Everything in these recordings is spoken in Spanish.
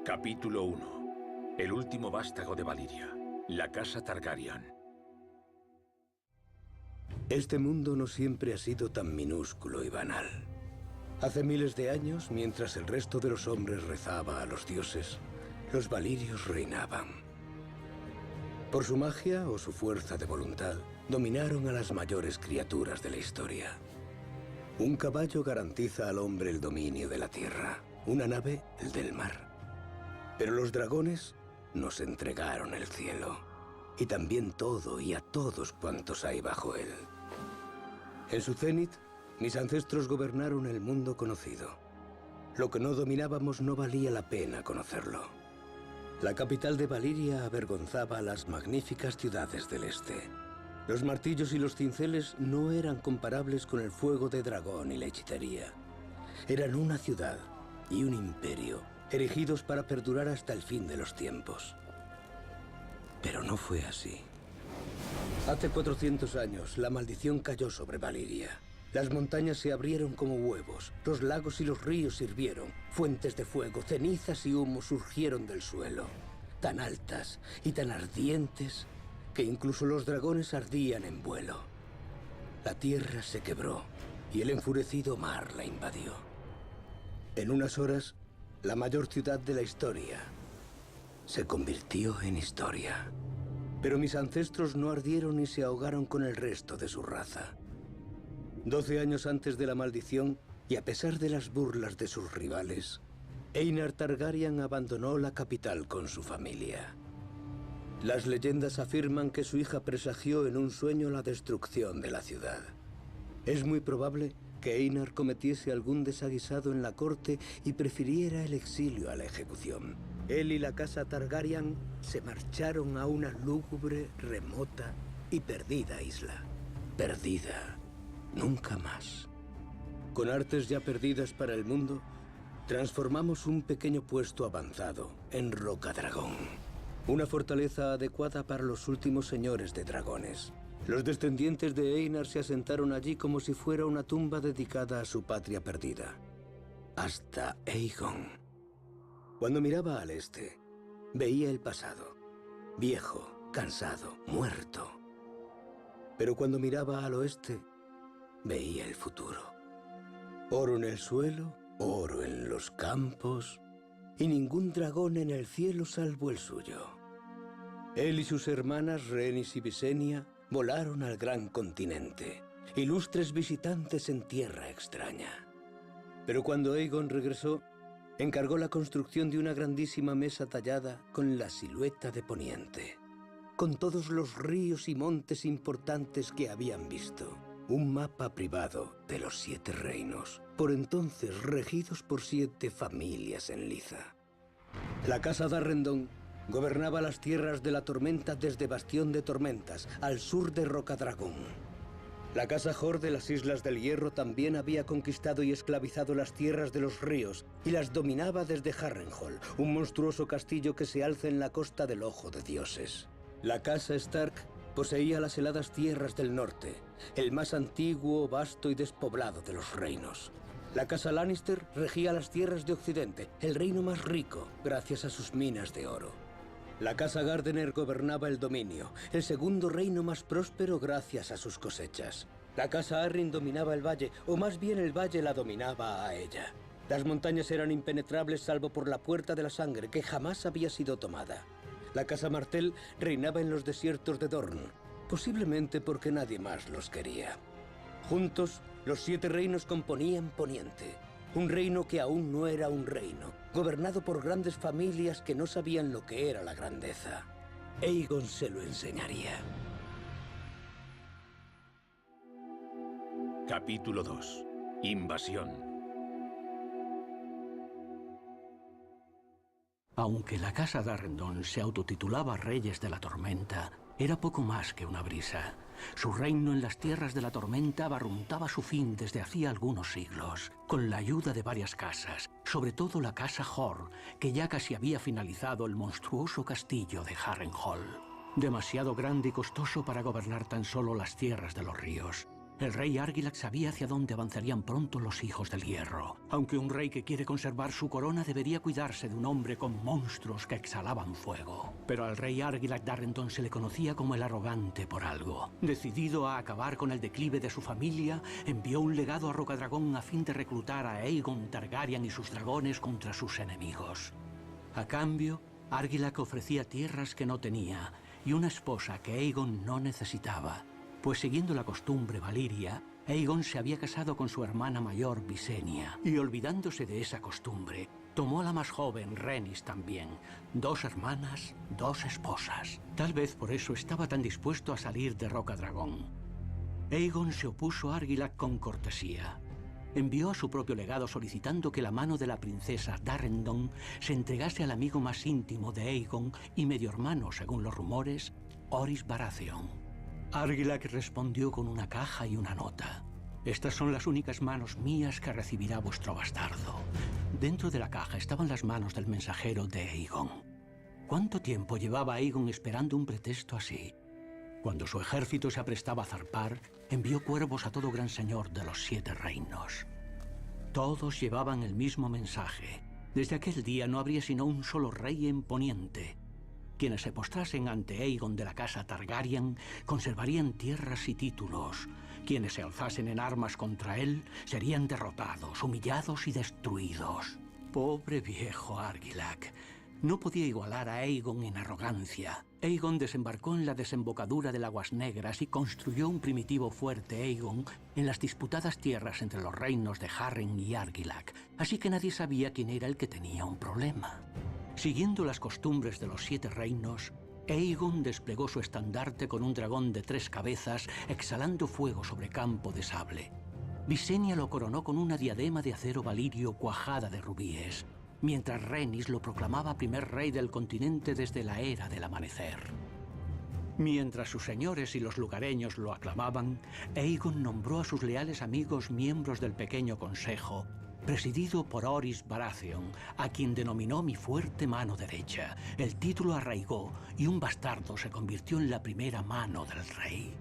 Capítulo 1. El último vástago de Valyria. La casa Targaryen. Este mundo no siempre ha sido tan minúsculo y banal. Hace miles de años, mientras el resto de los hombres rezaba a los dioses, los valirios reinaban. Por su magia o su fuerza de voluntad, dominaron a las mayores criaturas de la historia. Un caballo garantiza al hombre el dominio de la tierra, una nave el del mar. Pero los dragones nos entregaron el cielo, y también todo y a todos cuantos hay bajo él. En su cenit, mis ancestros gobernaron el mundo conocido. Lo que no dominábamos no valía la pena conocerlo. La capital de Valyria avergonzaba a las magníficas ciudades del este. Los martillos y los cinceles no eran comparables con el fuego de dragón y la hechicería. Eran una ciudad y un imperio, erigidos para perdurar hasta el fin de los tiempos. Pero no fue así. Hace 400 años, la maldición cayó sobre Valyria. Las montañas se abrieron como huevos, los lagos y los ríos hirvieron, fuentes de fuego, cenizas y humo surgieron del suelo, tan altas y tan ardientes que incluso los dragones ardían en vuelo. La tierra se quebró y el enfurecido mar la invadió. En unas horas, la mayor ciudad de la historia se convirtió en historia. Pero mis ancestros no ardieron ni se ahogaron con el resto de su raza. 12 años antes de la maldición, y a pesar de las burlas de sus rivales, Aenar Targaryen abandonó la capital con su familia. Las leyendas afirman que su hija presagió en un sueño la destrucción de la ciudad. Es muy probable que Aenar cometiese algún desaguisado en la corte y prefiriera el exilio a la ejecución. Él y la casa Targaryen se marcharon a una lúgubre, remota y perdida isla. Perdida. Nunca más. Con artes ya perdidas para el mundo, transformamos un pequeño puesto avanzado en Rocadragón. Una fortaleza adecuada para los últimos señores de dragones. Los descendientes de Aenar se asentaron allí como si fuera una tumba dedicada a su patria perdida. Hasta Aegon. Cuando miraba al este, veía el pasado. Viejo, cansado, muerto. Pero cuando miraba al oeste, veía el futuro. Oro en el suelo, oro en los campos, y ningún dragón en el cielo salvo el suyo. Él y sus hermanas, Rhaenys y Visenya, volaron al gran continente, ilustres visitantes en tierra extraña. Pero cuando Aegon regresó, encargó la construcción de una grandísima mesa tallada con la silueta de Poniente, con todos los ríos y montes importantes que habían visto. Un mapa privado de los 7 reinos, por entonces regidos por 7 familias en liza. La casa Darrendon gobernaba las tierras de la tormenta desde Bastión de Tormentas, al sur de Rocadragón. La casa Hor de las Islas del Hierro también había conquistado y esclavizado las tierras de los ríos y las dominaba desde Harrenhal, un monstruoso castillo que se alza en la costa del Ojo de Dioses. La casa Stark poseía las heladas tierras del norte, el más antiguo, vasto y despoblado de los reinos. La casa Lannister regía las tierras de Occidente, el reino más rico, gracias a sus minas de oro. La casa Gardener gobernaba el dominio, el segundo reino más próspero gracias a sus cosechas. La casa Arryn dominaba el valle, o más bien el valle la dominaba a ella. Las montañas eran impenetrables salvo por la Puerta de la Sangre, que jamás había sido tomada. La casa Martell reinaba en los desiertos de Dorne, posiblemente porque nadie más los quería. Juntos, los 7 reinos componían Poniente. Un reino que aún no era un reino, gobernado por grandes familias que no sabían lo que era la grandeza. Aegon se lo enseñaría. Capítulo 2. Invasión. Aunque la casa Darrendon se autotitulaba Reyes de la Tormenta, era poco más que una brisa. Su reino en las tierras de la tormenta barruntaba su fin desde hacía algunos siglos, con la ayuda de varias casas, sobre todo la casa Hor, que ya casi había finalizado el monstruoso castillo de Harrenhal. Demasiado grande y costoso para gobernar tan solo las tierras de los ríos. El rey Argilac sabía hacia dónde avanzarían pronto los hijos del hierro. Aunque un rey que quiere conservar su corona debería cuidarse de un hombre con monstruos que exhalaban fuego. Pero al rey Argilac Darrenton se le conocía como el arrogante por algo. Decidido a acabar con el declive de su familia, envió un legado a Rocadragón a fin de reclutar a Aegon Targaryen y sus dragones contra sus enemigos. A cambio, Argilac ofrecía tierras que no tenía y una esposa que Aegon no necesitaba. Pues siguiendo la costumbre valiria, Aegon se había casado con su hermana mayor, Visenya, y olvidándose de esa costumbre, tomó a la más joven, Rhaenys también. 2 hermanas, 2 esposas. Tal vez por eso estaba tan dispuesto a salir de Rocadragón. Aegon se opuso a Argilac con cortesía. Envió a su propio legado solicitando que la mano de la princesa Darrendon se entregase al amigo más íntimo de Aegon y medio hermano, según los rumores, Orys Baratheon. Argilac respondió con una caja y una nota. Estas son las únicas manos mías que recibirá vuestro bastardo. Dentro de la caja estaban las manos del mensajero de Aegon. ¿Cuánto tiempo llevaba Aegon esperando un pretexto así? Cuando su ejército se aprestaba a zarpar, envió cuervos a todo gran señor de los 7 reinos. Todos llevaban el mismo mensaje. Desde aquel día no habría sino un solo rey en Poniente. Quienes se postrasen ante Aegon de la casa Targaryen conservarían tierras y títulos. Quienes se alzasen en armas contra él serían derrotados, humillados y destruidos. Pobre viejo Argilac. No podía igualar a Aegon en arrogancia. Aegon desembarcó en la desembocadura del Aguas Negras y construyó un primitivo fuerte Aegon en las disputadas tierras entre los reinos de Harren y Argilac. Así que nadie sabía quién era el que tenía un problema. Siguiendo las costumbres de los 7 reinos, Aegon desplegó su estandarte con un dragón de 3 cabezas exhalando fuego sobre campo de sable. Visenya lo coronó con una diadema de acero valirio cuajada de rubíes, mientras Rhaenys lo proclamaba primer rey del continente desde la era del amanecer. Mientras sus señores y los lugareños lo aclamaban, Aegon nombró a sus leales amigos miembros del pequeño consejo, presidido por Orys Baratheon, a quien denominó mi fuerte mano derecha. El título arraigó y un bastardo se convirtió en la primera mano del rey.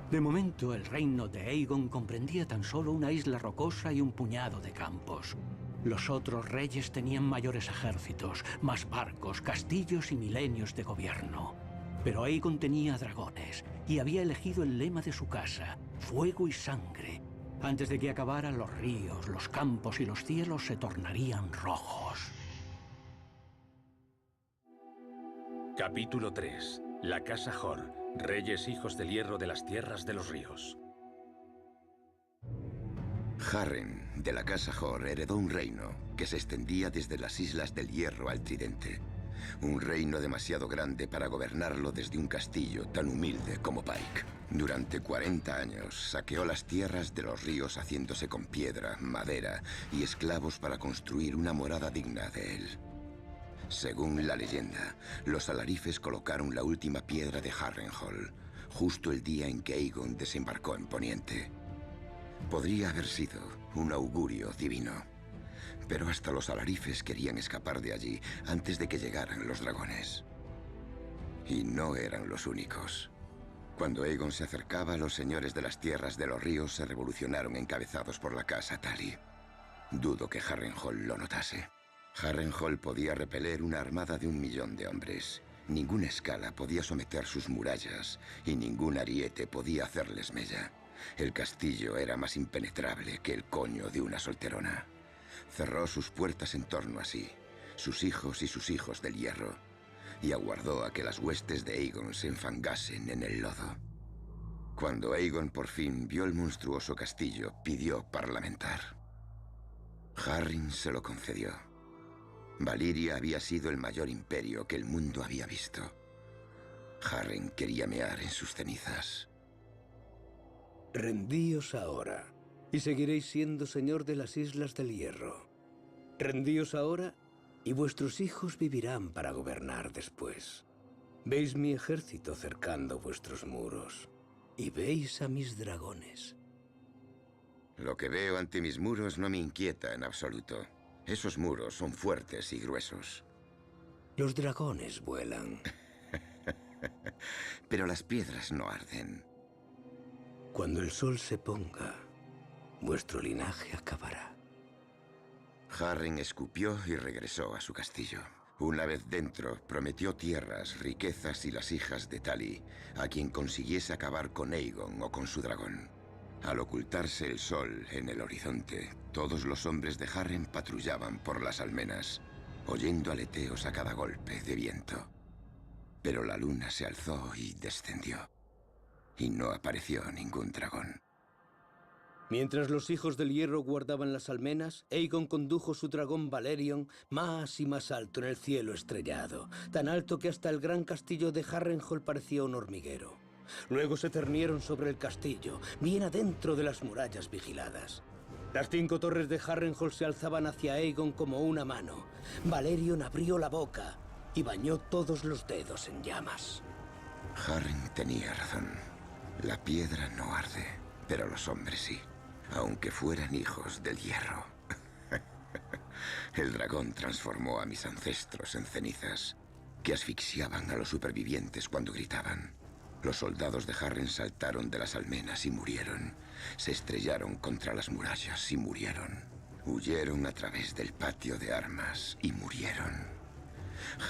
De momento, el reino de Aegon comprendía tan solo una isla rocosa y un puñado de campos. Los otros reyes tenían mayores ejércitos, más barcos, castillos y milenios de gobierno. Pero Aegon tenía dragones y había elegido el lema de su casa, fuego y sangre. Antes de que acabaran, los ríos, los campos y los cielos se tornarían rojos. Capítulo 3. La Casa Hor. Reyes hijos del hierro de las tierras de los ríos. Harren, de la Casa Hor, heredó un reino que se extendía desde las Islas del Hierro al Tridente. Un reino demasiado grande para gobernarlo desde un castillo tan humilde como Pike. Durante 40 años saqueó las tierras de los ríos haciéndose con piedra, madera y esclavos para construir una morada digna de él. Según la leyenda, los alarifes colocaron la última piedra de Harrenhal, justo el día en que Aegon desembarcó en Poniente. Podría haber sido un augurio divino. Pero hasta los alarifes querían escapar de allí antes de que llegaran los dragones. Y no eran los únicos. Cuando Aegon se acercaba, los señores de las tierras de los ríos se revolucionaron encabezados por la casa Tully. Dudo que Harrenhal lo notase. Harrenhal podía repeler una armada de 1 millón de hombres. Ninguna escala podía someter sus murallas y ningún ariete podía hacerles mella. El castillo era más impenetrable que el coño de una solterona. Cerró sus puertas en torno a sí, sus hijos y sus hijos del hierro, y aguardó a que las huestes de Aegon se enfangasen en el lodo. Cuando Aegon por fin vio el monstruoso castillo, pidió parlamentar. Harren se lo concedió. Valiria había sido el mayor imperio que el mundo había visto. Harren quería mear en sus cenizas. Rendíos ahora, y seguiréis siendo señor de las Islas del Hierro. Rendíos ahora, y vuestros hijos vivirán para gobernar después. Veis mi ejército cercando vuestros muros, y veis a mis dragones. Lo que veo ante mis muros no me inquieta en absoluto. Esos muros son fuertes y gruesos. Los dragones vuelan. Pero las piedras no arden. Cuando el sol se ponga, vuestro linaje acabará. Harren escupió y regresó a su castillo. Una vez dentro, prometió tierras, riquezas y las hijas de Tali a quien consiguiese acabar con Aegon o con su dragón. Al ocultarse el sol en el horizonte, todos los hombres de Harren patrullaban por las almenas, oyendo aleteos a cada golpe de viento. Pero la luna se alzó y descendió, y no apareció ningún dragón. Mientras los hijos del hierro guardaban las almenas, Aegon condujo su dragón Valerion más y más alto en el cielo estrellado, tan alto que hasta el gran castillo de Harrenhal parecía un hormiguero. Luego se cernieron sobre el castillo, bien adentro de las murallas vigiladas. Las 5 torres de Harrenhal se alzaban hacia Aegon como una mano. Valerion abrió la boca y bañó todos los dedos en llamas. Harren tenía razón. La piedra no arde, pero los hombres sí. Aunque fueran hijos del hierro. El dragón transformó a mis ancestros en cenizas, que asfixiaban a los supervivientes cuando gritaban. Los soldados de Harren saltaron de las almenas y murieron. Se estrellaron contra las murallas y murieron. Huyeron a través del patio de armas y murieron.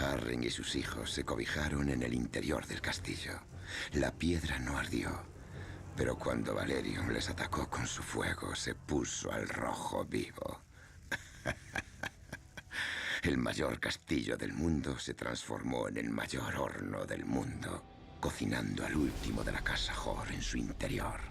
Harren y sus hijos se cobijaron en el interior del castillo. La piedra no ardió. Pero cuando Valerion les atacó con su fuego, se puso al rojo vivo. El mayor castillo del mundo se transformó en el mayor horno del mundo, cocinando al último de la casa Hor en su interior.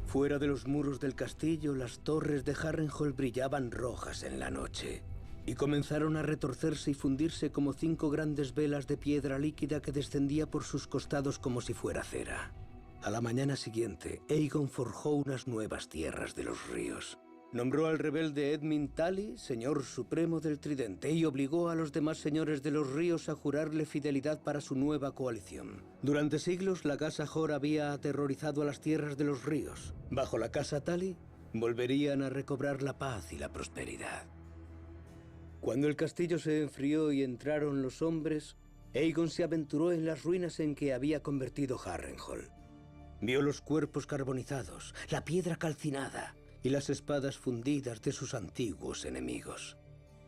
Fuera de los muros del castillo, las torres de Harrenhal brillaban rojas en la noche, y comenzaron a retorcerse y fundirse como 5 grandes velas de piedra líquida que descendía por sus costados como si fuera cera. A la mañana siguiente, Aegon forjó unas nuevas tierras de los ríos. Nombró al rebelde Edmund Tully señor supremo del Tridente y obligó a los demás señores de los ríos a jurarle fidelidad para su nueva coalición. Durante siglos, la casa Hor había aterrorizado a las tierras de los ríos. Bajo la casa Tully, volverían a recobrar la paz y la prosperidad. Cuando el castillo se enfrió y entraron los hombres, Aegon se aventuró en las ruinas en que había convertido Harrenhal. Vio los cuerpos carbonizados, la piedra calcinada y las espadas fundidas de sus antiguos enemigos.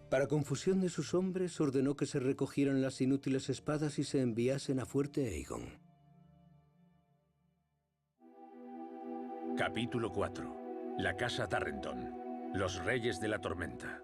Para confusión de sus hombres, ordenó que se recogieran las inútiles espadas y se enviasen a Fuerte Aegon. Capítulo 4. La Casa Tarrenton. Los Reyes de la Tormenta.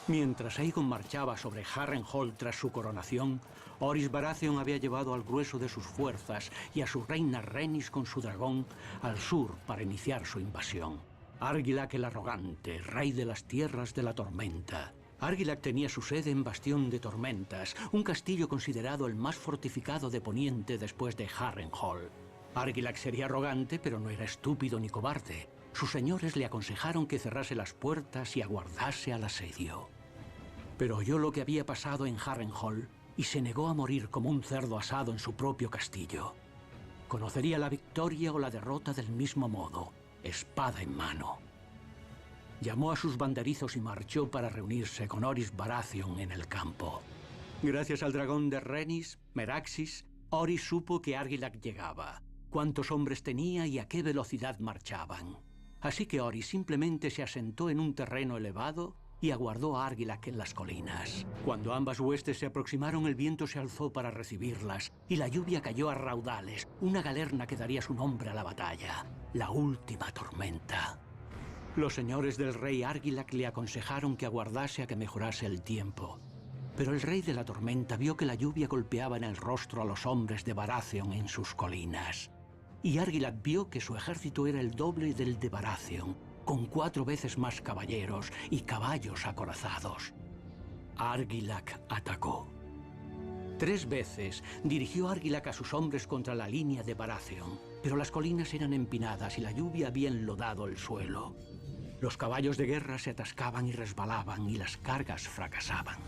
Mientras Aegon marchaba sobre Harrenhal tras su coronación, Orys Baratheon había llevado al grueso de sus fuerzas y a su reina Rhaenys con su dragón al sur para iniciar su invasión. Argilac el Arrogante, rey de las tierras de la tormenta. Argilac tenía su sede en Bastión de Tormentas, un castillo considerado el más fortificado de Poniente después de Harrenhal. Argilac sería arrogante, pero no era estúpido ni cobarde. Sus señores le aconsejaron que cerrase las puertas y aguardase al asedio. Pero oyó lo que había pasado en Harrenhal y se negó a morir como un cerdo asado en su propio castillo. Conocería la victoria o la derrota del mismo modo, espada en mano. Llamó a sus banderizos y marchó para reunirse con Orys Baratheon en el campo. Gracias al dragón de Rhaenys, Meraxis, Orys supo que Argilac llegaba, cuántos hombres tenía y a qué velocidad marchaban. Así que Orys simplemente se asentó en un terreno elevado y aguardó a Argilac en las colinas. Cuando ambas huestes se aproximaron, el viento se alzó para recibirlas y la lluvia cayó a raudales, una galerna que daría su nombre a la batalla, la última tormenta. Los señores del rey Argilac le aconsejaron que aguardase a que mejorase el tiempo. Pero el rey de la tormenta vio que la lluvia golpeaba en el rostro a los hombres de Baratheon en sus colinas. Y Argilac vio que su ejército era el doble del de Baratheon, con 4 veces más caballeros y caballos acorazados. Argilac atacó. 3 veces dirigió Argilac a sus hombres contra la línea de Baratheon, pero las colinas eran empinadas y la lluvia había enlodado el suelo. Los caballos de guerra se atascaban y resbalaban y las cargas fracasaban.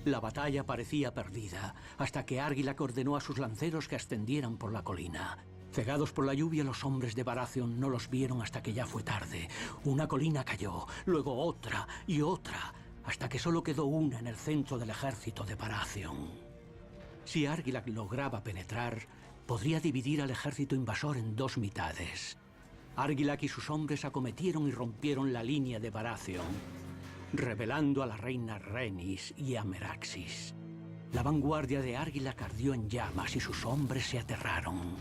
La batalla parecía perdida, hasta que Argilac ordenó a sus lanceros que ascendieran por la colina. Cegados por la lluvia, los hombres de Baratheon no los vieron hasta que ya fue tarde. Una colina cayó, luego otra y otra, hasta que solo quedó una en el centro del ejército de Baratheon. Si Argilac lograba penetrar, podría dividir al ejército invasor en dos mitades. Argilac y sus hombres acometieron y rompieron la línea de Baratheon, rebelando a la reina Rhaenys y a Meraxis. La vanguardia de Argilac ardió en llamas y sus hombres se aterraron.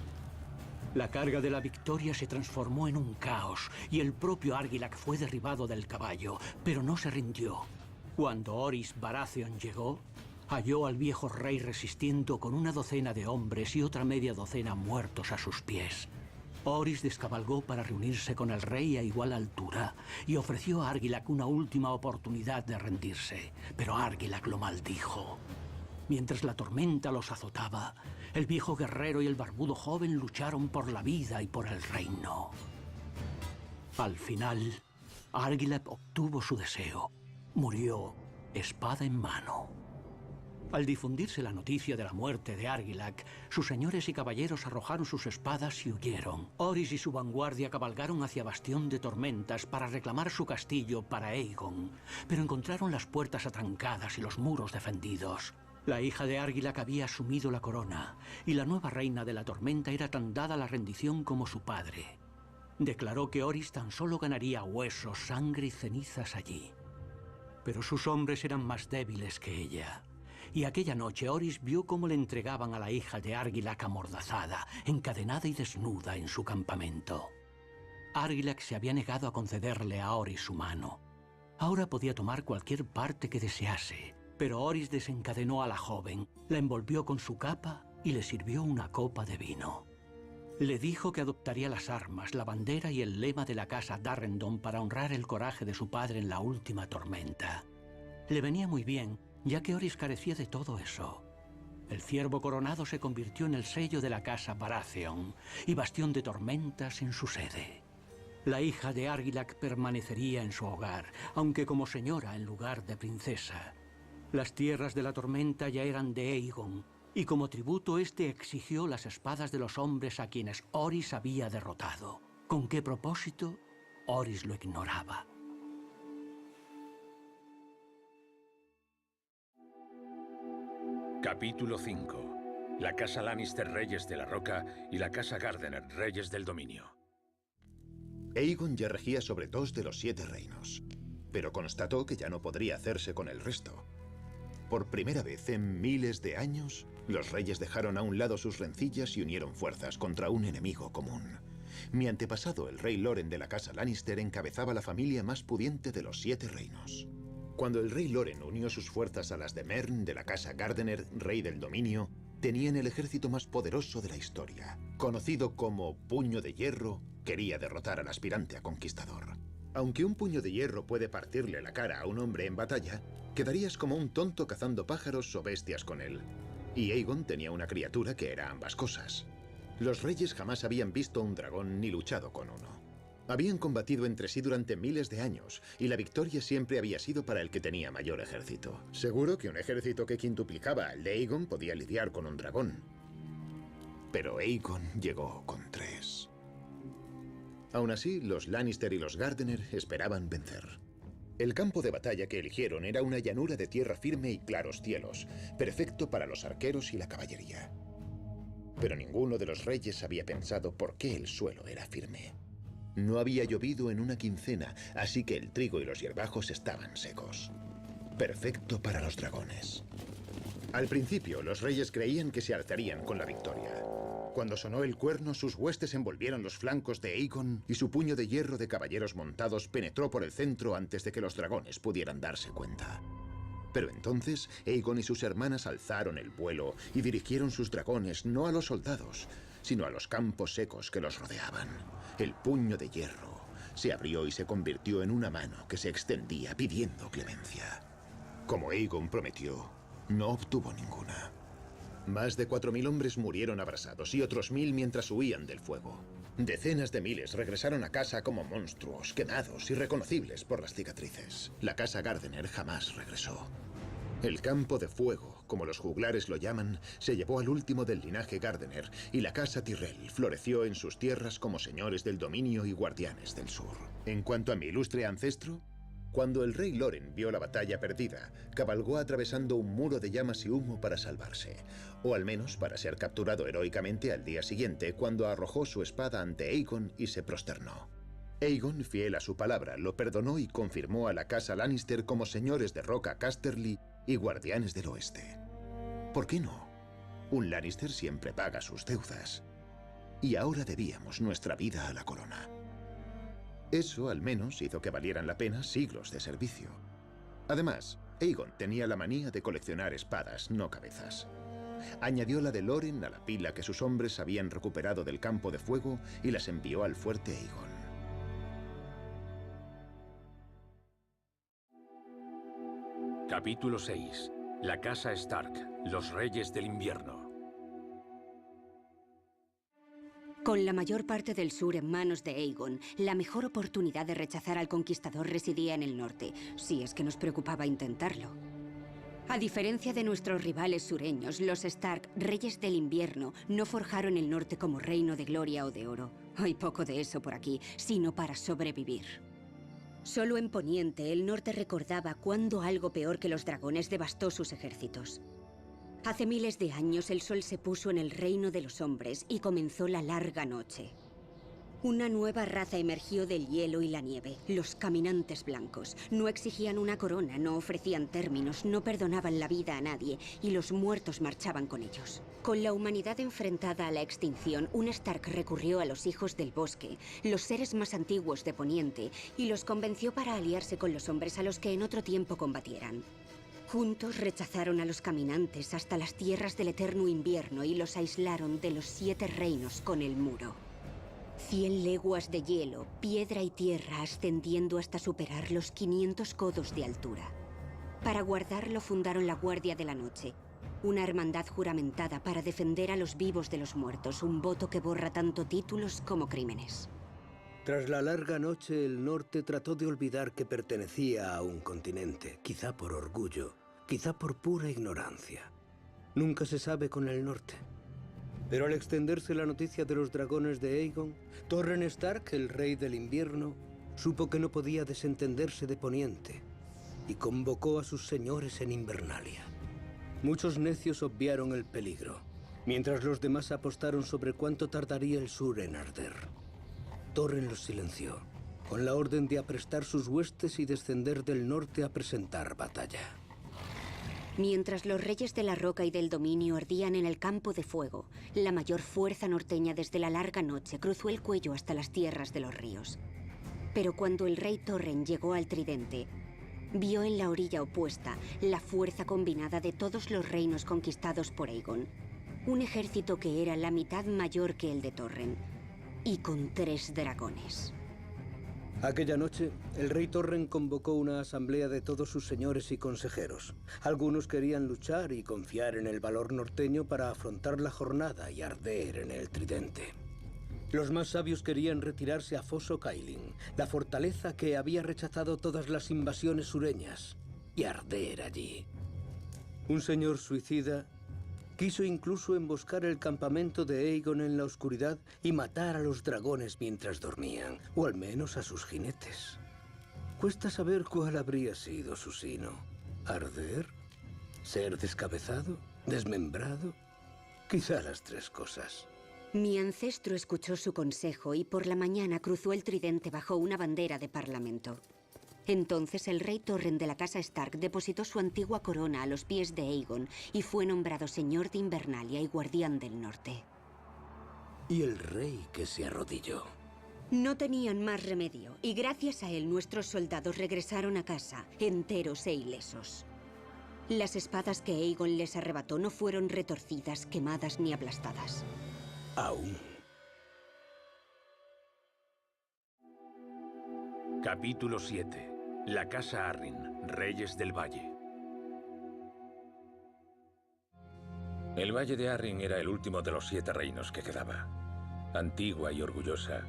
La carga de la victoria se transformó en un caos y el propio Argilac fue derribado del caballo, pero no se rindió. Cuando Orys Baratheon llegó, halló al viejo rey resistiendo con una docena de hombres y otra media docena muertos a sus pies. Orys descabalgó para reunirse con el rey a igual altura y ofreció a Argilac una última oportunidad de rendirse, pero Argilac lo maldijo. Mientras la tormenta los azotaba, el viejo guerrero y el barbudo joven lucharon por la vida y por el reino. Al final, Argilac obtuvo su deseo. Murió, espada en mano. Al difundirse la noticia de la muerte de Argilac, sus señores y caballeros arrojaron sus espadas y huyeron. Orys y su vanguardia cabalgaron hacia Bastión de Tormentas para reclamar su castillo para Aegon, pero encontraron las puertas atrancadas y los muros defendidos. La hija de Argilac había asumido la corona, y la nueva reina de la tormenta era tan dada a la rendición como su padre. Declaró que Orys tan solo ganaría huesos, sangre y cenizas allí. Pero sus hombres eran más débiles que ella. Y aquella noche Orys vio cómo le entregaban a la hija de Argilac amordazada, encadenada y desnuda en su campamento. Argilac se había negado a concederle a Orys su mano. Ahora podía tomar cualquier parte que desease, pero Orys desencadenó a la joven, la envolvió con su capa y le sirvió una copa de vino. Le dijo que adoptaría las armas, la bandera y el lema de la casa Darrendon para honrar el coraje de su padre en la última tormenta. Le venía muy bien, ya que Orys carecía de todo eso. El ciervo coronado se convirtió en el sello de la casa Baratheon y Bastión de Tormentas en su sede. La hija de Argilac permanecería en su hogar, aunque como señora en lugar de princesa. Las tierras de la tormenta ya eran de Aegon, y como tributo este exigió las espadas de los hombres a quienes Orys había derrotado. ¿Con qué propósito? Orys lo ignoraba. Capítulo 5. La casa Lannister, reyes de la Roca, y la casa Gardener, reyes del dominio. Aegon ya regía sobre 2 de los 7 reinos, pero constató que ya no podría hacerse con el resto. Por primera vez en miles de años, los reyes dejaron a un lado sus rencillas y unieron fuerzas contra un enemigo común. Mi antepasado, el rey Loren de la casa Lannister, encabezaba la familia más pudiente de los 7 reinos. Cuando el rey Loren unió sus fuerzas a las de Mern de la casa Gardener, rey del dominio, tenían el ejército más poderoso de la historia. Conocido como Puño de Hierro, quería derrotar al aspirante a conquistador. Aunque un puño de hierro puede partirle la cara a un hombre en batalla, quedarías como un tonto cazando pájaros o bestias con él. Y Aegon tenía una criatura que era ambas cosas. Los reyes jamás habían visto un dragón ni luchado con uno. Habían combatido entre sí durante miles de años, y la victoria siempre había sido para el que tenía mayor ejército. Seguro que un ejército que quintuplicaba al de Aegon podía lidiar con un dragón. Pero Aegon llegó con 3. Aún así, los Lannister y los Gardener esperaban vencer. El campo de batalla que eligieron era una llanura de tierra firme y claros cielos, perfecto para los arqueros y la caballería. Pero ninguno de los reyes había pensado por qué el suelo era firme. No había llovido en una quincena, así que el trigo y los hierbajos estaban secos. Perfecto para los dragones. Al principio, los reyes creían que se alzarían con la victoria. Cuando sonó el cuerno, sus huestes envolvieron los flancos de Aegon y su puño de hierro de caballeros montados penetró por el centro antes de que los dragones pudieran darse cuenta. Pero entonces, Aegon y sus hermanas alzaron el vuelo y dirigieron sus dragones no a los soldados, sino a los campos secos que los rodeaban. El puño de hierro se abrió y se convirtió en una mano que se extendía pidiendo clemencia. Como Aegon prometió, no obtuvo ninguna. Más de 4.000 hombres murieron abrasados y otros 1.000 mientras huían del fuego. Decenas de miles regresaron a casa como monstruos, quemados, irreconocibles por las cicatrices. La casa Gardener jamás regresó. El campo de fuego, como los juglares lo llaman, se llevó al último del linaje Gardener, y la casa Tyrell floreció en sus tierras como señores del dominio y guardianes del sur. En cuanto a mi ilustre ancestro, Cuando el rey Loren vio la batalla perdida, cabalgó atravesando un muro de llamas y humo para salvarse, o al menos para ser capturado heroicamente al día siguiente, cuando arrojó su espada ante Aegon y se prosternó. Aegon, fiel a su palabra, lo perdonó y confirmó a la casa Lannister como señores de Roca Casterly y guardianes del oeste. ¿Por qué no? Un Lannister siempre paga sus deudas. Y ahora debíamos nuestra vida a la corona. Eso, al menos, hizo que valieran la pena siglos de servicio. Además, Aegon tenía la manía de coleccionar espadas, no cabezas. Añadió la de Loren a la pila que sus hombres habían recuperado del campo de fuego y las envió al fuerte Aegon. Capítulo 6. La casa Stark, los Reyes del Invierno. Con la mayor parte del sur en manos de Aegon, la mejor oportunidad de rechazar al conquistador residía en el norte, si es que nos preocupaba intentarlo. A diferencia de nuestros rivales sureños, los Stark, Reyes del Invierno, no forjaron el norte como reino de gloria o de oro. Hay poco de eso por aquí, sino para sobrevivir. Solo en Poniente, el norte recordaba cuándo algo peor que los dragones devastó sus ejércitos. Hace miles de años el sol se puso en el reino de los hombres y comenzó la larga noche. Una nueva raza emergió del hielo y la nieve, los caminantes blancos. No exigían una corona, no ofrecían términos, no perdonaban la vida a nadie y los muertos marchaban con ellos. Con la humanidad enfrentada a la extinción, un Stark recurrió a los hijos del bosque, los seres más antiguos de Poniente, y los convenció para aliarse con los hombres a los que en otro tiempo combatieran. Juntos rechazaron a los caminantes hasta las tierras del eterno invierno y los aislaron de los 7 reinos con el muro. 100 leguas de hielo, piedra y tierra ascendiendo hasta superar los 500 codos de altura. Para guardarlo fundaron la Guardia de la Noche, una hermandad juramentada para defender a los vivos de los muertos, un voto que borra tanto títulos como crímenes. Tras la larga noche, el norte trató de olvidar que pertenecía a un continente, quizá por orgullo, quizá por pura ignorancia. Nunca se sabe con el norte. Pero al extenderse la noticia de los dragones de Aegon, Torren Stark, el rey del invierno, supo que no podía desentenderse de Poniente y convocó a sus señores en Invernalia. Muchos necios obviaron el peligro, mientras los demás apostaron sobre cuánto tardaría el sur en arder. Torren los silenció, con la orden de aprestar sus huestes y descender del norte a presentar batalla. Mientras los reyes de la roca y del dominio ardían en el campo de fuego, la mayor fuerza norteña desde la larga noche cruzó el cuello hasta las tierras de los ríos. Pero cuando el rey Torren llegó al Tridente, vio en la orilla opuesta la fuerza combinada de todos los reinos conquistados por Aegon. Un ejército que era la mitad mayor que el de Torren, y con 3 dragones. Aquella noche, el rey Torren convocó una asamblea de todos sus señores y consejeros. Algunos querían luchar y confiar en el valor norteño para afrontar la jornada y arder en el Tridente. Los más sabios querían retirarse a Fosso Cailin, la fortaleza que había rechazado todas las invasiones sureñas, y arder allí. Un señor suicida quiso incluso emboscar el campamento de Aegon en la oscuridad y matar a los dragones mientras dormían, o al menos a sus jinetes. Cuesta saber cuál habría sido su sino. ¿Arder? ¿Ser descabezado? ¿Desmembrado? Quizá las 3 cosas. Mi ancestro escuchó su consejo y por la mañana cruzó el Tridente bajo una bandera de parlamento. Entonces el rey Torren de la casa Stark depositó su antigua corona a los pies de Aegon y fue nombrado señor de Invernalia y guardián del norte. Y el rey que se arrodilló. No tenían más remedio, y gracias a él nuestros soldados regresaron a casa, enteros e ilesos. Las espadas que Aegon les arrebató no fueron retorcidas, quemadas ni aplastadas. Aún. Capítulo 7. La casa Arryn, Reyes del Valle. El Valle de Arryn era el último de los 7 reinos que quedaba. Antigua y orgullosa,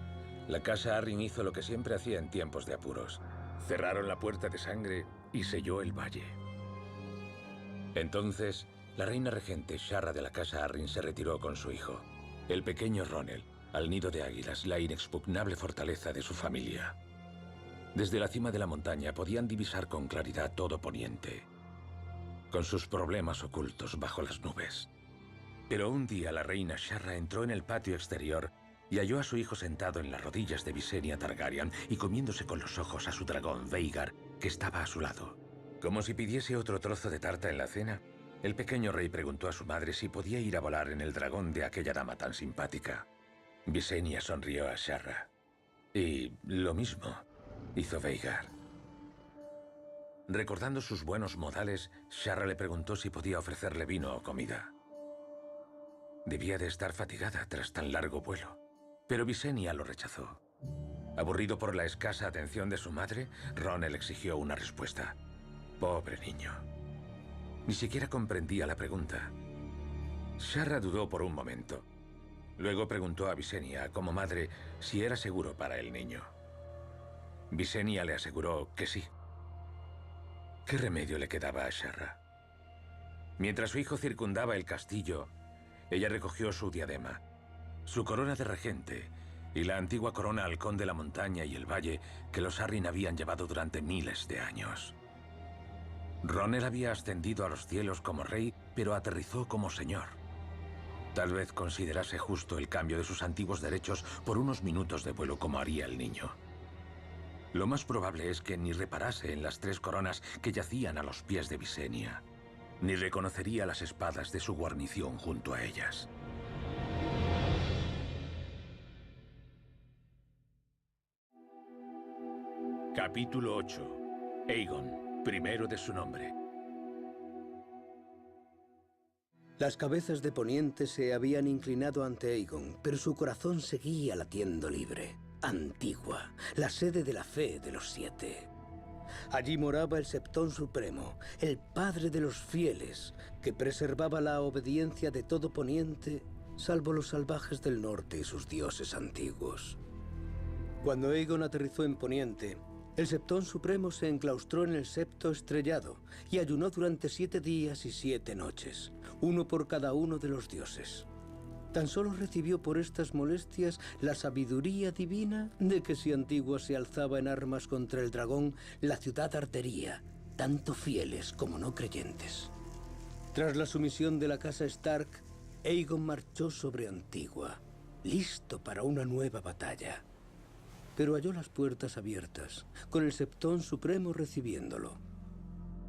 la casa Arryn hizo lo que siempre hacía en tiempos de apuros. Cerraron la puerta de sangre y selló el valle. Entonces, la reina regente Sharra de la casa Arryn se retiró con su hijo, el pequeño Ronel, al nido de águilas, la inexpugnable fortaleza de su familia. Desde la cima de la montaña podían divisar con claridad todo Poniente, con sus problemas ocultos bajo las nubes. Pero un día la reina Sharra entró en el patio exterior y halló a su hijo sentado en las rodillas de Visenya Targaryen y comiéndose con los ojos a su dragón Vhagar, que estaba a su lado. Como si pidiese otro trozo de tarta en la cena, el pequeño rey preguntó a su madre si podía ir a volar en el dragón de aquella dama tan simpática. Visenya sonrió a Sharra. Y lo mismo hizo Vhagar. Recordando sus buenos modales, Sharra le preguntó si podía ofrecerle vino o comida. Debía de estar fatigada tras tan largo vuelo, pero Visenya lo rechazó. Aburrido por la escasa atención de su madre, Ron le exigió una respuesta. Pobre niño. Ni siquiera comprendía la pregunta. Sharra dudó por un momento. Luego preguntó a Visenya, como madre, si era seguro para el niño. Visenya le aseguró que sí. ¿Qué remedio le quedaba a Sharra? Mientras su hijo circundaba el castillo, ella recogió su diadema, su corona de regente y la antigua corona halcón de la montaña y el valle que los Arryn habían llevado durante miles de años. Ronel había ascendido a los cielos como rey, pero aterrizó como señor. Tal vez considerase justo el cambio de sus antiguos derechos por unos minutos de vuelo como haría el niño. Lo más probable es que ni reparase en las 3 coronas que yacían a los pies de Visenya, ni reconocería las espadas de su guarnición junto a ellas. Capítulo 8. Aegon, primero de su nombre. Las cabezas de Poniente se habían inclinado ante Aegon, pero su corazón seguía latiendo libre. Antigua, la sede de la fe de los 7. Allí moraba el Septón Supremo, el padre de los fieles, que preservaba la obediencia de todo Poniente, salvo los salvajes del norte y sus dioses antiguos. Cuando Aegon aterrizó en Poniente, el Septón Supremo se enclaustró en el Septo Estrellado y ayunó durante 7 días y 7 noches, uno por cada uno de los dioses. Tan solo recibió por estas molestias la sabiduría divina de que si Antigua se alzaba en armas contra el dragón, la ciudad ardería, tanto fieles como no creyentes. Tras la sumisión de la casa Stark, Aegon marchó sobre Antigua, listo para una nueva batalla. Pero halló las puertas abiertas, con el Septón Supremo recibiéndolo.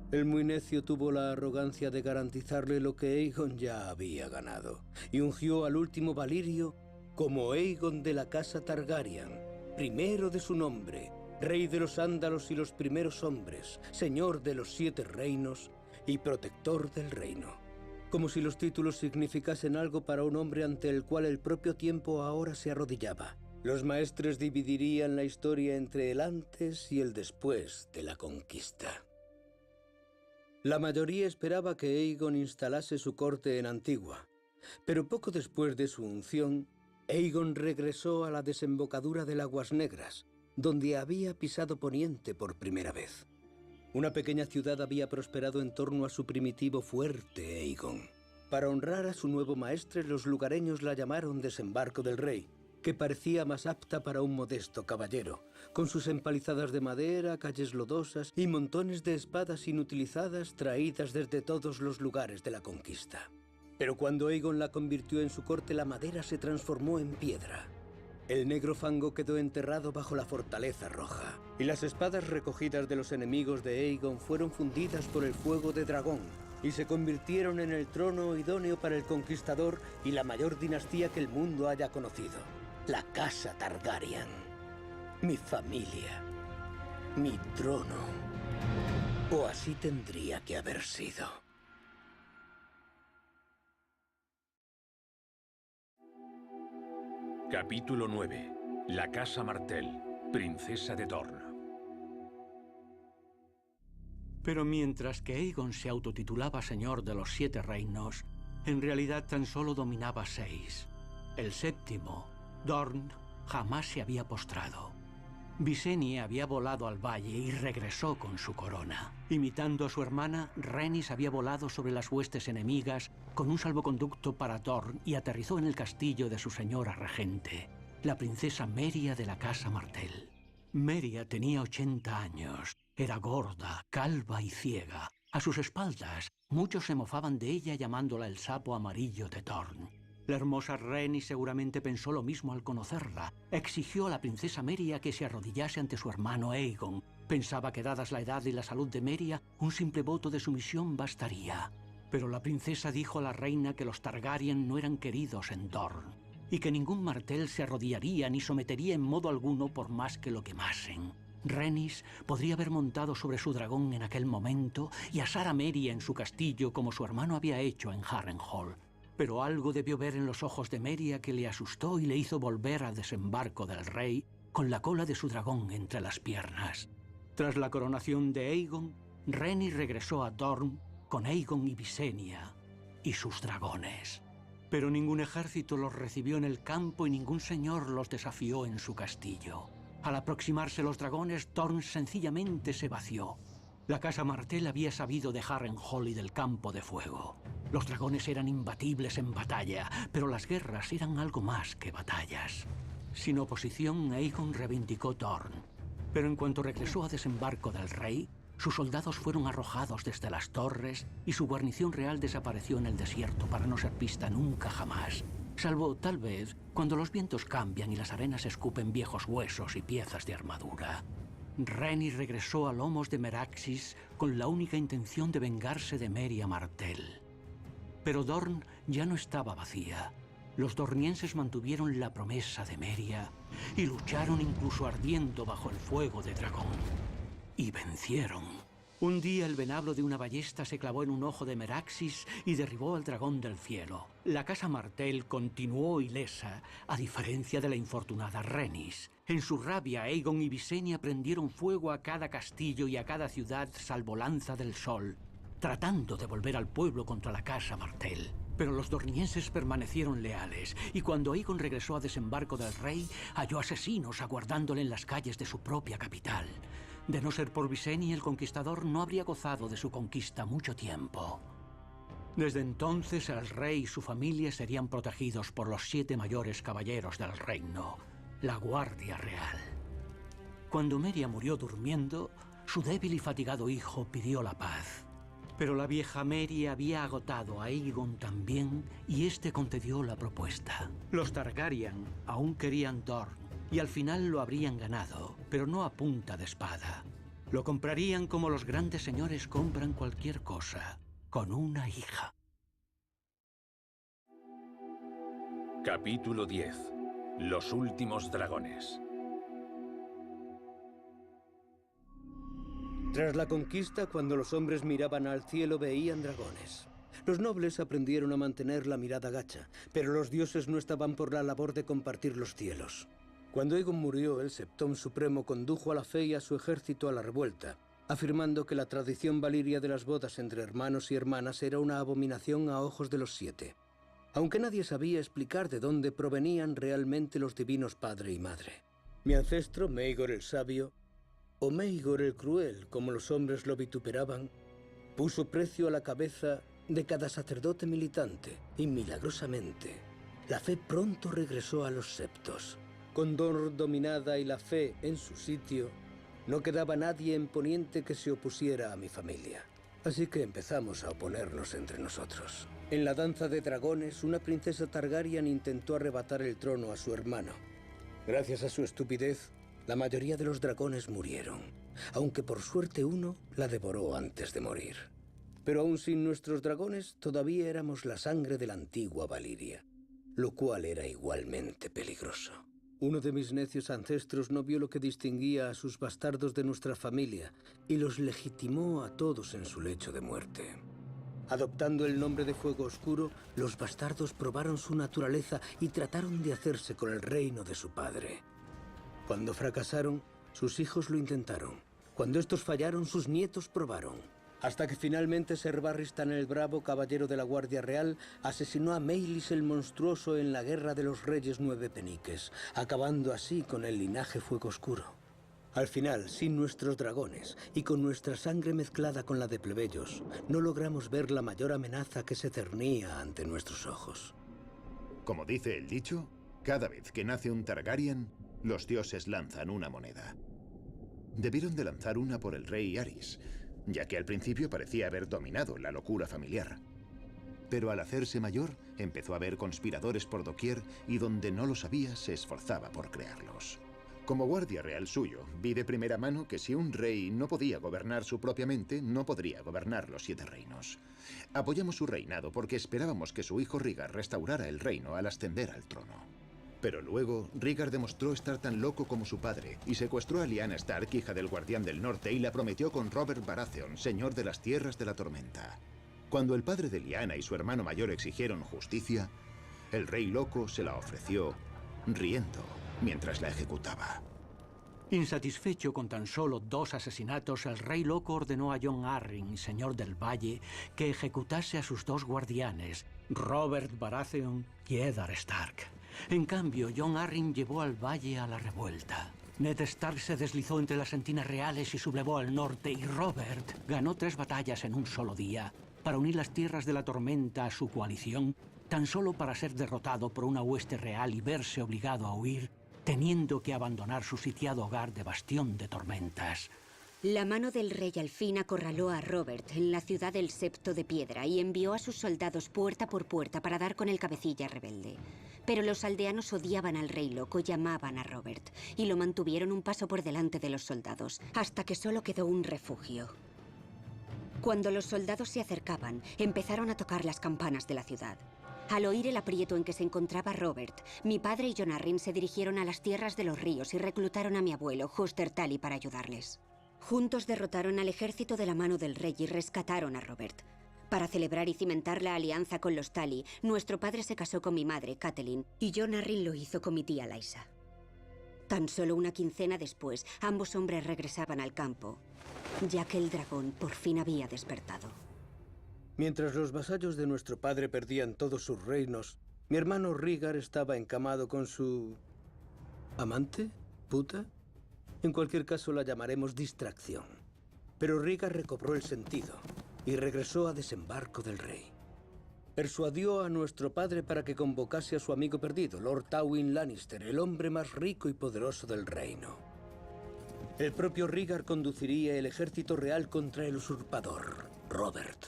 El muy necio tuvo la arrogancia de garantizarle lo que Aegon ya había ganado, y ungió al último Valirio como Aegon de la casa Targaryen, primero de su nombre, rey de los Ándalos y los primeros hombres, señor de los 7 reinos y protector del reino. Como si los títulos significasen algo para un hombre ante el cual el propio tiempo ahora se arrodillaba. Los maestres dividirían la historia entre el antes y el después de la conquista. La mayoría esperaba que Aegon instalase su corte en Antigua, pero poco después de su unción, Aegon regresó a la desembocadura del Aguas Negras, donde había pisado Poniente por primera vez. Una pequeña ciudad había prosperado en torno a su primitivo fuerte Aegon. Para honrar a su nuevo maestre, los lugareños la llamaron Desembarco del Rey, que parecía más apta para un modesto caballero, con sus empalizadas de madera, calles lodosas y montones de espadas inutilizadas traídas desde todos los lugares de la conquista. Pero cuando Aegon la convirtió en su corte, la madera se transformó en piedra. El negro fango quedó enterrado bajo la fortaleza roja, y las espadas recogidas de los enemigos de Aegon fueron fundidas por el fuego de dragón, y se convirtieron en el trono idóneo para el conquistador y la mayor dinastía que el mundo haya conocido. La casa Targaryen, mi familia, mi trono, o así tendría que haber sido. Capítulo 9. La casa Martell, princesa de Dorne. Pero mientras que Aegon se autotitulaba señor de los 7 reinos, en realidad tan solo dominaba 6. El 7º, Dorne, jamás se había postrado. Visenya había volado al valle y regresó con su corona. Imitando a su hermana, Rhaenys había volado sobre las huestes enemigas con un salvoconducto para Dorne y aterrizó en el castillo de su señora regente, la princesa Meria de la casa Martell. Meria tenía 80 años. Era gorda, calva y ciega. A sus espaldas, muchos se mofaban de ella llamándola el sapo amarillo de Dorn. La hermosa Rhaenys seguramente pensó lo mismo al conocerla. Exigió a la princesa Meria que se arrodillase ante su hermano Aegon. Pensaba que, dadas la edad y la salud de Meria, un simple voto de sumisión bastaría. Pero la princesa dijo a la reina que los Targaryen no eran queridos en Dorn, y que ningún Martell se arrodillaría ni sometería en modo alguno por más que lo quemasen. Rhaenys podría haber montado sobre su dragón en aquel momento y asar a Meria en su castillo como su hermano había hecho en Harrenhal. Pero algo debió ver en los ojos de Meria que le asustó y le hizo volver al desembarco del rey con la cola de su dragón entre las piernas. Tras la coronación de Aegon, Rhaenys regresó a Dorne con Aegon y Visenya y sus dragones. Pero ningún ejército los recibió en el campo y ningún señor los desafió en su castillo. Al aproximarse los dragones, Dorne sencillamente se vació. La casa Martell había sabido de Harrenhal y del Campo de Fuego. Los dragones eran imbatibles en batalla, pero las guerras eran algo más que batallas. Sin oposición, Aegon reivindicó Dorne. Pero en cuanto regresó a desembarco del rey, sus soldados fueron arrojados desde las torres y su guarnición real desapareció en el desierto para no ser vista nunca jamás. Salvo, tal vez, cuando los vientos cambian y las arenas escupen viejos huesos y piezas de armadura. Rhaenys regresó a lomos de Meraxis con la única intención de vengarse de Meria Martell. Pero Dorne ya no estaba vacía. Los dornienses mantuvieron la promesa de Meria y lucharon incluso ardiendo bajo el fuego de dragón. Y vencieron. Un día el venablo de una ballesta se clavó en un ojo de Meraxis y derribó al dragón del cielo. La casa Martell continuó ilesa, a diferencia de la infortunada Rhaenys. En su rabia, Aegon y Visenya prendieron fuego a cada castillo y a cada ciudad salvo Lanza del Sol, tratando de volver al pueblo contra la casa Martell. Pero los dornienses permanecieron leales, y cuando Aegon regresó a desembarco del rey, halló asesinos aguardándole en las calles de su propia capital. De no ser por Visenya, el conquistador no habría gozado de su conquista mucho tiempo. Desde entonces, el rey y su familia serían protegidos por los 7 mayores caballeros del reino, la Guardia Real. Cuando Meria murió durmiendo, su débil y fatigado hijo pidió la paz. Pero la vieja Meria había agotado a Aegon también, y este concedió la propuesta. Los Targaryen aún querían Dorne, y al final lo habrían ganado, pero no a punta de espada. Lo comprarían como los grandes señores compran cualquier cosa, con una hija. Capítulo 10. Los últimos dragones. Tras la conquista, cuando los hombres miraban al cielo, veían dragones. Los nobles aprendieron a mantener la mirada gacha, pero los dioses no estaban por la labor de compartir los cielos. Cuando Aegon murió, el Septón Supremo condujo a la fe y a su ejército a la revuelta, afirmando que la tradición valiria de las bodas entre hermanos y hermanas era una abominación a ojos de los 7. Aunque nadie sabía explicar de dónde provenían realmente los divinos padre y madre. Mi ancestro, Maegor el Sabio, o Maegor el Cruel, como los hombres lo vituperaban, puso precio a la cabeza de cada sacerdote militante, y milagrosamente, la fe pronto regresó a los septos. Con Dorne dominada y la fe en su sitio, no quedaba nadie en Poniente que se opusiera a mi familia. Así que empezamos a oponernos entre nosotros. En la danza de dragones, una princesa Targaryen intentó arrebatar el trono a su hermano. Gracias a su estupidez, la mayoría de los dragones murieron, aunque por suerte uno la devoró antes de morir. Pero aún sin nuestros dragones, todavía éramos la sangre de la antigua Valiria, lo cual era igualmente peligroso. Uno de mis necios ancestros no vio lo que distinguía a sus bastardos de nuestra familia y los legitimó a todos en su lecho de muerte. Adoptando el nombre de Fuego Oscuro, los bastardos probaron su naturaleza y trataron de hacerse con el reino de su padre. Cuando fracasaron, sus hijos lo intentaron. Cuando estos fallaron, sus nietos probaron. Hasta que finalmente Ser Barristan el Bravo, caballero de la Guardia Real, asesinó a Meilis el Monstruoso en la Guerra de los Reyes Nueve Peniques, acabando así con el linaje Fuego Oscuro. Al final, sin nuestros dragones y con nuestra sangre mezclada con la de plebeyos, no logramos ver la mayor amenaza que se cernía ante nuestros ojos. Como dice el dicho, cada vez que nace un Targaryen, los dioses lanzan una moneda. debieron de lanzar una por el rey Aerys, ya que al principio parecía haber dominado la locura familiar. Pero al hacerse mayor, empezó a ver conspiradores por doquier y donde no los había, se esforzaba por crearlos. Como guardia real suyo, vi de primera mano que si un rey no podía gobernar su propia mente, no podría gobernar los 7 reinos. Apoyamos su reinado porque esperábamos que su hijo Rhaegar restaurara el reino al ascender al trono. Pero luego, Rhaegar demostró estar tan loco como su padre y secuestró a Lyanna Stark, hija del Guardián del Norte, y la prometió con Robert Baratheon, señor de las Tierras de la Tormenta. Cuando el padre de Lyanna y su hermano mayor exigieron justicia, el rey loco se la ofreció, riendo, mientras la ejecutaba. Insatisfecho con tan solo 2 asesinatos, el rey loco ordenó a Jon Arryn, señor del Valle, que ejecutase a sus 2 guardianes, Robert Baratheon y Eddard Stark. En cambio, Jon Arryn llevó al Valle a la revuelta. Ned Stark se deslizó entre las sentinas reales y sublevó al norte, y Robert ganó 3 batallas en un solo día para unir las tierras de la tormenta a su coalición, tan solo para ser derrotado por una hueste real y verse obligado a huir, teniendo que abandonar su sitiado hogar de Bastión de Tormentas. La mano del rey al fin acorraló a Robert en la ciudad del Septo de Piedra y envió a sus soldados puerta por puerta para dar con el cabecilla rebelde. Pero los aldeanos odiaban al rey loco y amaban a Robert, y lo mantuvieron un paso por delante de los soldados, hasta que solo quedó un refugio. Cuando los soldados se acercaban, empezaron a tocar las campanas de la ciudad. Al oír el aprieto en que se encontraba Robert, mi padre y Jon Arryn se dirigieron a las tierras de los ríos y reclutaron a mi abuelo, Hoster Tully, para ayudarles. Juntos derrotaron al ejército de la mano del rey y rescataron a Robert. Para celebrar y cimentar la alianza con los Tully, nuestro padre se casó con mi madre, Catelyn, y Jon Arryn lo hizo con mi tía Lysa. Tan solo una quincena después, ambos hombres regresaban al campo, ya que el dragón por fin había despertado. Mientras los vasallos de nuestro padre perdían todos sus reinos, mi hermano Rhaegar estaba encamado con su... ¿amante? ¿Puta? En cualquier caso la llamaremos distracción. Pero Rhaegar recobró el sentido y regresó a Desembarco del Rey. Persuadió a nuestro padre para que convocase a su amigo perdido, Lord Tywin Lannister, el hombre más rico y poderoso del reino. El propio Rhaegar conduciría el ejército real contra el usurpador, Robert.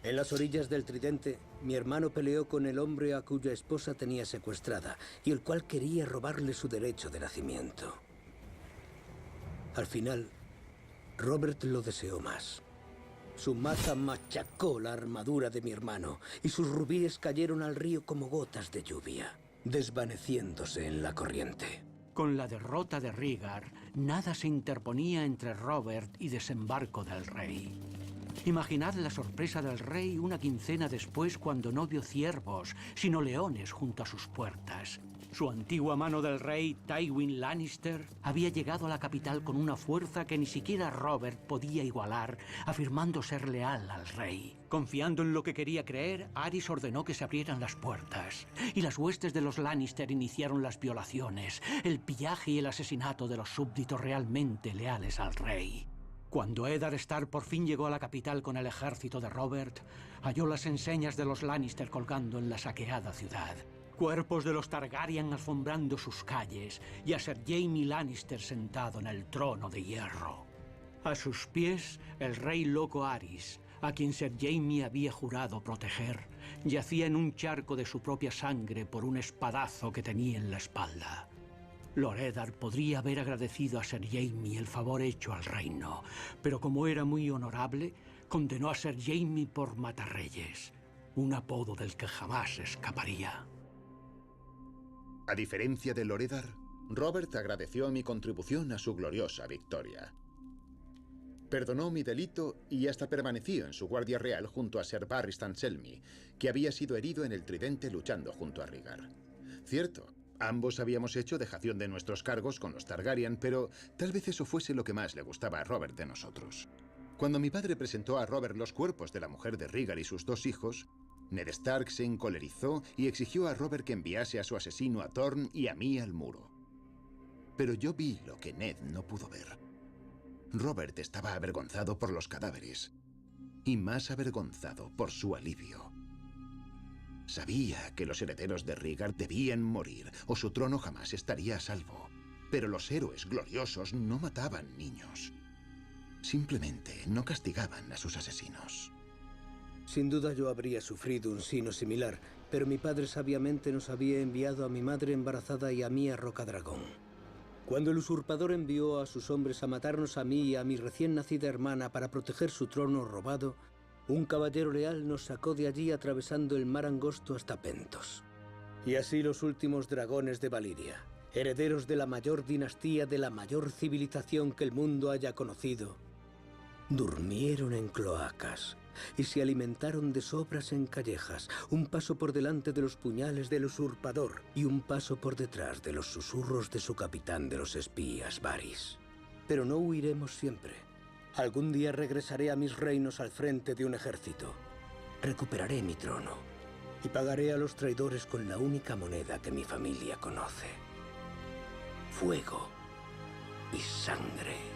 En las orillas del Tridente, mi hermano peleó con el hombre a cuya esposa tenía secuestrada y el cual quería robarle su derecho de nacimiento. Al final, Robert lo deseó más. Su maza machacó la armadura de mi hermano y sus rubíes cayeron al río como gotas de lluvia, desvaneciéndose en la corriente. Con la derrota de Rhaegar, nada se interponía entre Robert y Desembarco del Rey. Imaginad la sorpresa del rey una quincena después cuando no vio ciervos, sino leones junto a sus puertas. Su antigua mano del rey, Tywin Lannister, había llegado a la capital con una fuerza que ni siquiera Robert podía igualar, afirmando ser leal al rey. Confiando en lo que quería creer, Aerys ordenó que se abrieran las puertas, y las huestes de los Lannister iniciaron las violaciones, el pillaje y el asesinato de los súbditos realmente leales al rey. Cuando Eddard Stark por fin llegó a la capital con el ejército de Robert, halló las enseñas de los Lannister colgando en la saqueada ciudad. Cuerpos de los Targaryen alfombrando sus calles y a Ser Jaime Lannister sentado en el trono de hierro. A sus pies, el rey loco Aerys, a quien Ser Jaime había jurado proteger, yacía en un charco de su propia sangre por un espadazo que tenía en la espalda. Lord Eddard podría haber agradecido a Ser Jaime el favor hecho al reino, pero como era muy honorable, condenó a Ser Jaime por matarreyes, un apodo del que jamás escaparía. A diferencia de Lord Eddard, Robert agradeció mi contribución a su gloriosa victoria. Perdonó mi delito y hasta permaneció en su guardia real junto a Ser Barristan Selmy, que había sido herido en el Tridente luchando junto a Rhaegar. Cierto, ambos habíamos hecho dejación de nuestros cargos con los Targaryen, pero tal vez eso fuese lo que más le gustaba a Robert de nosotros. Cuando mi padre presentó a Robert los cuerpos de la mujer de Rhaegar y sus 2 hijos, Ned Stark se encolerizó y exigió a Robert que enviase a su asesino a Torn y a mí al muro. Pero yo vi lo que Ned no pudo ver. Robert estaba avergonzado por los cadáveres, y más avergonzado por su alivio. Sabía que los herederos de Rhaegar debían morir, o su trono jamás estaría a salvo. Pero los héroes gloriosos no mataban niños. Simplemente no castigaban a sus asesinos. Sin duda yo habría sufrido un sino similar, pero mi padre sabiamente nos había enviado a mi madre embarazada y a mí a Rocadragón. Cuando el usurpador envió a sus hombres a matarnos a mí y a mi recién nacida hermana para proteger su trono robado, un caballero leal nos sacó de allí atravesando el mar angosto hasta Pentos. Y así los últimos dragones de Valiria, herederos de la mayor dinastía de la mayor civilización que el mundo haya conocido, durmieron en cloacas y se alimentaron de sobras en callejas, un paso por delante de los puñales del usurpador y un paso por detrás de los susurros de su capitán de los espías, Varys. Pero no huiremos siempre. Algún día regresaré a mis reinos al frente de un ejército. Recuperaré mi trono y pagaré a los traidores con la única moneda que mi familia conoce: fuego y sangre.